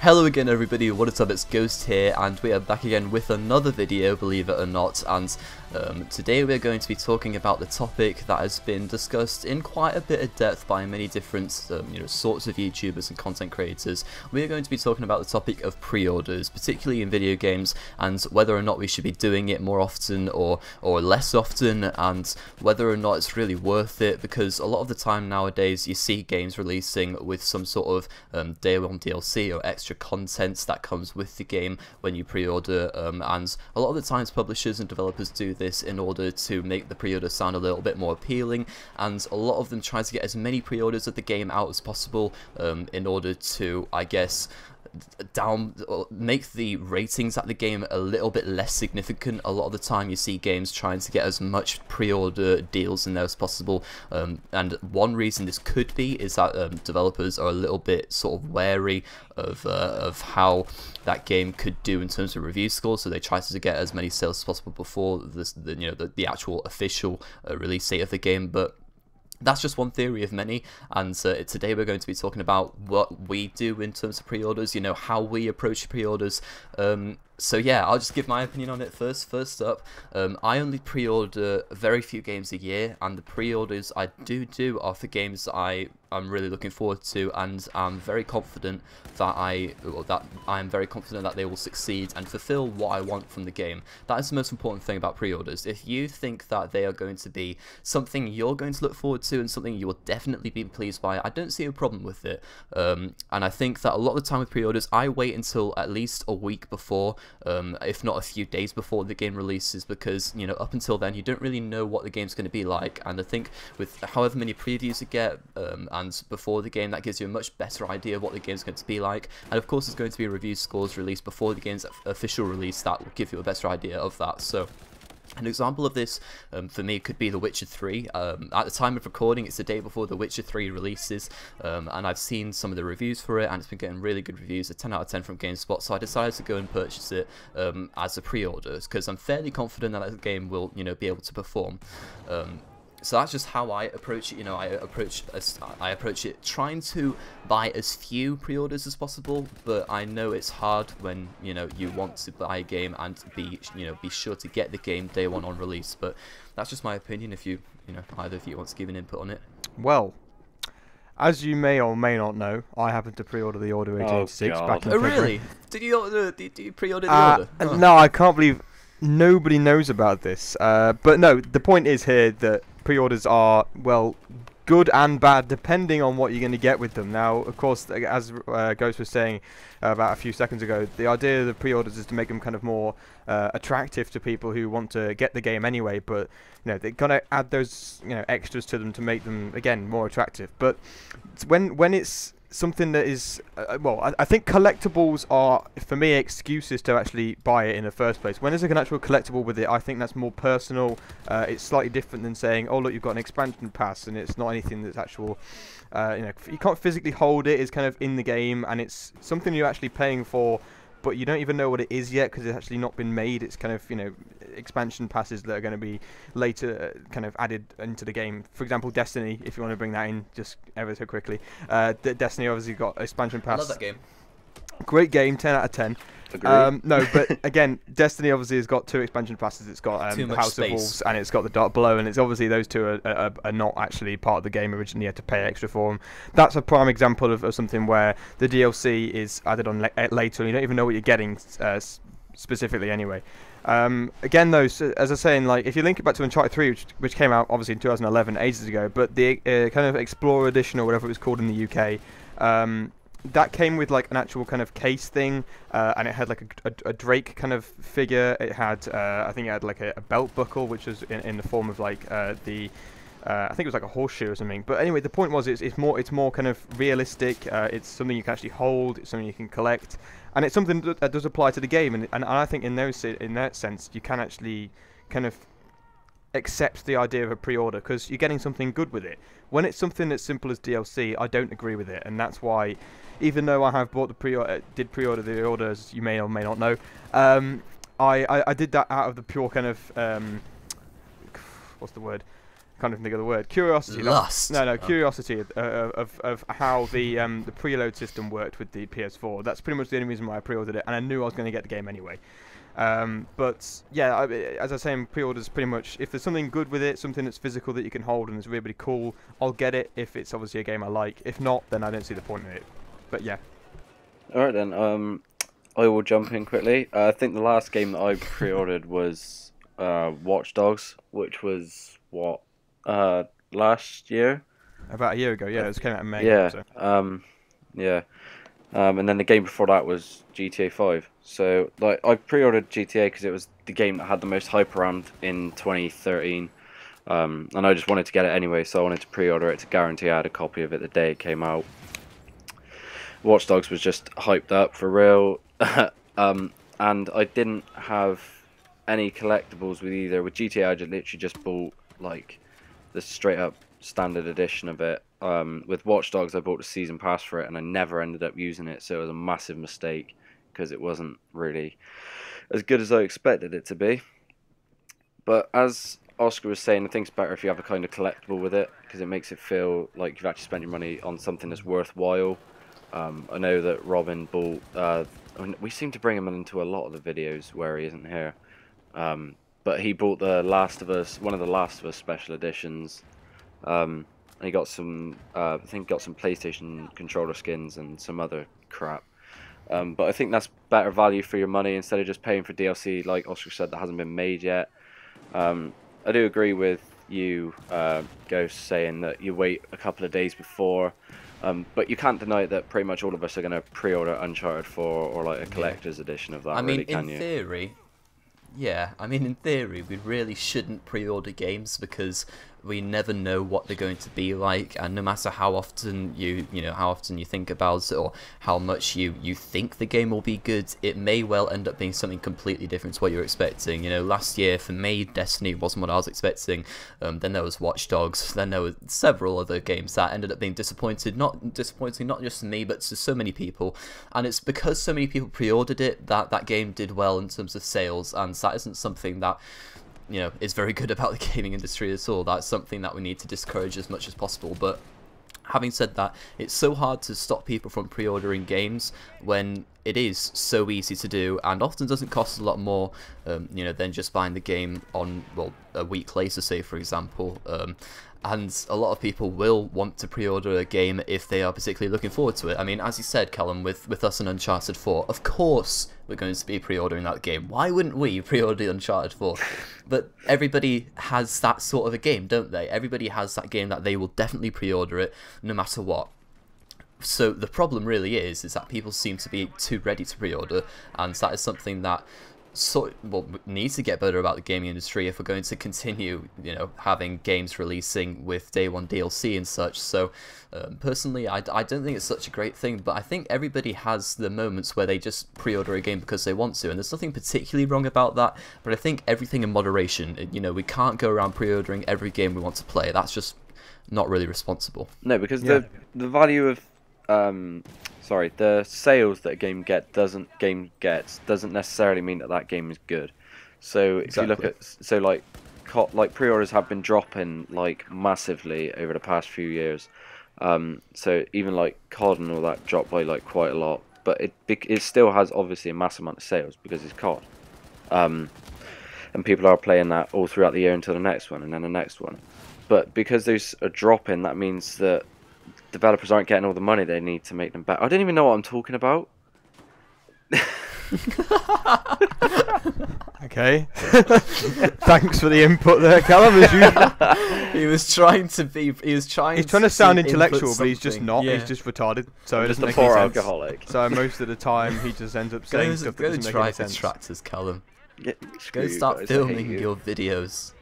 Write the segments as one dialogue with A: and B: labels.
A: Hello again everybody, what is up, it's Ghost here, and we are back again with another video, believe it or not, and today we're going to be talking about the topic that has been discussed in quite a bit of depth by many different sorts of YouTubers and content creators. We are going to be talking about the topic of pre-orders, particularly in video games, and whether or not we should be doing it more often or less often, and whether or not it's really worth it, because a lot of the time nowadays you see games releasing with some sort of day one DLC or extra content that comes with the game when you pre-order, and a lot of the times publishers and developers do this in order to make the pre-order sound a little bit more appealing, and a lot of them try to get as many pre-orders of the game out as possible in order to, I guess, make the ratings at the game a little bit less significant. A lot of the time you see games trying to get as much pre-order deals in there as possible, and one reason this could be is that developers are a little bit sort of wary of how that game could do in terms of review scores, so they try to get as many sales as possible before the actual official release date of the game. But that's just one theory of many, and today we're going to be talking about what we do in terms of pre-orders, how we approach pre-orders. So yeah, I'll just give my opinion on it first. First up, I only pre-order very few games a year, and the pre-orders I do are for games that I'm really looking forward to, and I'm very confident that I'm very confident that they will succeed and fulfill what I want from the game. That is the most important thing about pre-orders. If you think that they are going to be something you're going to look forward to and something you will definitely be pleased by, I don't see a problem with it. And I think that a lot of the time with pre-orders, I wait until at least a week before, if not a few days before the game releases, because up until then you don't really know what the game's going to be like, and I think with however many previews you get and before the game, that gives you a much better idea of what the game's going to be like. And of course there's going to be review scores released before the game's official release that will give you a better idea of that. So an example of this for me could be The Witcher 3. At the time of recording, it's the day before The Witcher 3 releases, and I've seen some of the reviews for it, and it's been getting really good reviews, a 10 out of 10 from GameSpot, so I decided to go and purchase it as a pre-order, because I'm fairly confident that the game will be able to perform. So that's just how I approach it. I approach it trying to buy as few pre-orders as possible, but I know it's hard when you want to buy a game and be sure to get the game day one on release. But that's just my opinion. If you either of you want to give an input on it.
B: Well, as you may or may not know, I happened to pre-order the Order 1886 back in February.
A: Really? Did you pre-order the order? Oh.
B: No, I can't believe nobody knows about this. But no, the point is here that pre-orders are, well, good and bad depending on what you're going to get with them. Now, of course, as Ghost was saying about a few seconds ago, the idea of the pre-orders is to make them kind of more attractive to people who want to get the game anyway, but they're going to add those extras to them to make them, again, more attractive. But when it's something that is well, I think collectibles are, for me, excuses to actually buy it in the first place. When there's an actual collectible with it, I think that's more personal. It's slightly different than saying, oh look, you've got an expansion pass, and it's not anything that's actual. You can't physically hold it. It's kind of in the game, and it's something you're actually paying for, but you don't even know what it is yet because it's actually not been made. It's kind of expansion passes that are going to be later kind of added into the game. For example, Destiny, if you want to bring that in just ever so quickly. Destiny obviously got expansion pass.
A: I love that game.
B: Great game, 10 out of 10. No, but again, Destiny obviously has got 2 expansion passes. It's got House of Wolves, and it's got the Dark Below, and it's obviously those two are not actually part of the game originally. You had to pay extra for them. That's a prime example of something where the DLC is added on later, and you don't even know what you're getting specifically anyway. Again though, so, as I was saying, like, if you link it back to Uncharted 3, which came out obviously in 2011, ages ago, but the kind of Explorer Edition or whatever it was called in the UK, that came with like an actual kind of case thing, and it had like a Drake kind of figure. It had, I think it had like a belt buckle, which was in the form of like I think it was like a horseshoe or something. But anyway, the point was it's more kind of realistic. It's something you can actually hold. It's something you can collect, and it's something that does apply to the game. And I think in that sense, you can actually kind of accept the idea of a pre-order because you're getting something good with it. When it's something as simple as DLC, I don't agree with it, and that's why, even though I have bought the pre-order the order, as you may or may not know, I did that out of the pure kind of what's the word? Can't even think of the word. Curiosity.
A: Lust.
B: Curiosity of how the preload system worked with the PS4. That's pretty much the only reason why I pre-ordered it, and I knew I was going to get the game anyway. But yeah, as I was saying, pre-orders pretty much, if there's something good with it, something that's physical that you can hold and is really cool, I'll get it if it's obviously a game I like. If not, then I don't see the point in it. But yeah.
C: Alright then, I will jump in quickly. I think the last game that I pre-ordered was Watch Dogs, which was, what, last year?
B: About a year ago, yeah. It came out in May.
C: Yeah,
B: So.
C: yeah. And then the game before that was GTA 5. So, like, I pre-ordered GTA because it was the game that had the most hype around in 2013. And I just wanted to get it anyway, so I wanted to pre-order it to guarantee I had a copy of it the day it came out. Watch Dogs was just hyped up for real. And I didn't have any collectibles with either. With GTA, I literally just bought, like, the straight-up standard edition of it. With Watch Dogs, I bought the season pass for it, and I never ended up using it, so it was a massive mistake because it wasn't really as good as I expected it to be. But as Oscar was saying, I think it's better if you have a kind of collectible with it because it makes it feel like you've actually spent your money on something that's worthwhile. I know that Robin bought. I mean, we seem to bring him into a lot of the videos where he isn't here. But he bought the Last of Us, one of the Last of Us special editions. And he got some, I think got some PlayStation controller skins and some other crap. But I think that's better value for your money instead of just paying for DLC, like Oscar said, that hasn't been made yet. I do agree with you, Ghost, saying that you wait a couple of days before. But you can't deny that pretty much all of us are going to pre-order Uncharted 4 or like a collector's edition of that.
A: I mean,
C: really, can you?
A: Theory, yeah. I mean, in theory, we really shouldn't pre-order games because we never know what they're going to be like, and no matter how often you think about it or how much you think the game will be good, it may well end up being something completely different to what you're expecting. You know, last year for me, Destiny wasn't what I was expecting. Then there was Watch Dogs. Then there were several other games that ended up being disappointing. Not disappointing, not just to me, but to so many people. And it's because so many people pre-ordered it that game did well in terms of sales, and that isn't something that, you know, is very good about the gaming industry at all. That's something that we need to discourage as much as possible. But having said that, it's so hard to stop people from pre-ordering games when it is so easy to do and often doesn't cost a lot more, you know, than just buying the game on, well, a week later, say, for example. And a lot of people will want to pre-order a game if they are particularly looking forward to it. I mean, as you said, Callum, with us and Uncharted 4, of course we're going to be pre-ordering that game. Why wouldn't we pre-order Uncharted 4? But everybody has that sort of a game, don't they? Everybody has that game that they will definitely pre-order it no matter what. So the problem really is that people seem to be too ready to pre-order, and that is something that needs to get better about the gaming industry if we're going to continue, you know, having games releasing with day one DLC and such. So personally, I don't think it's such a great thing, but I think everybody has the moments where they just pre-order a game because they want to, and there's nothing particularly wrong about that, but I think everything in moderation. You know, we can't go around pre-ordering every game we want to play. That's just not really responsible.
C: No, because the value of the sales that a game doesn't necessarily mean that game is good. So if you look at, so like pre-orders have been dropping like massively over the past few years. So even like COD and all that dropped by like quite a lot, but it still has obviously a massive amount of sales because it's COD. And people are playing that all throughout the year until the next one and then the next one. But because there's a drop in, that means that developers aren't getting all the money they need to make them better. I don't even know what I'm talking about.
B: Okay. Thanks for the input there, Callum. As usual.
A: He's trying to
B: sound intellectual, but he's just not. Yeah. He's just retarded. So it doesn't make any sense.
C: Alcoholic.
B: So most of the time, he just ends up saying stuff that doesn't make any sense.
A: Go tractors, Callum. Go start filming your videos.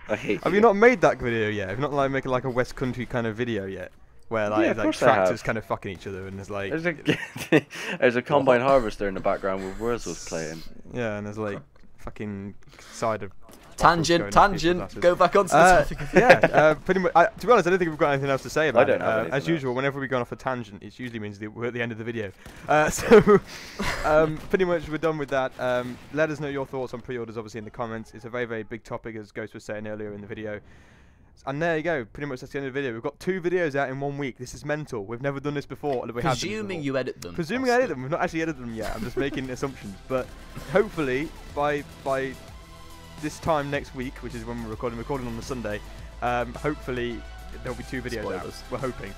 C: I hate you.
B: Have you not made that video yet? Have you not like making like a West Country kind of video yet? Where like, tractors kind of fucking each other, and there's like
C: there's a combine harvester in the background with Wurzel's playing.
B: Yeah, and there's like fucking side of
A: tangent. Go back onto the topic.
B: Yeah, pretty much. To be honest, I don't think we've got anything else to say about it. As usual,
C: else.
B: Whenever we go off a tangent, it usually means that we're at the end of the video. So pretty much we're done with that. Let us know your thoughts on pre-orders, obviously, in the comments. It's a very, very big topic, as Ghost was saying earlier in the video. And there you go. Pretty much that's the end of the video. We've got 2 videos out in 1 week. This is mental. We've never done this before.
A: Presuming you edit them.
B: Presuming I edit them. We've not actually edited them yet. I'm just making assumptions. But hopefully by this time next week, which is when we're recording on the Sunday, hopefully there'll be 2 videos out. We're hoping.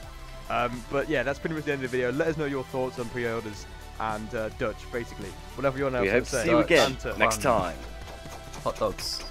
B: But yeah, that's pretty much the end of the video. Let us know your thoughts on pre-orders and Dutch, basically. Whatever you want to say.
C: We hope to see you again next time.
A: Hot dogs.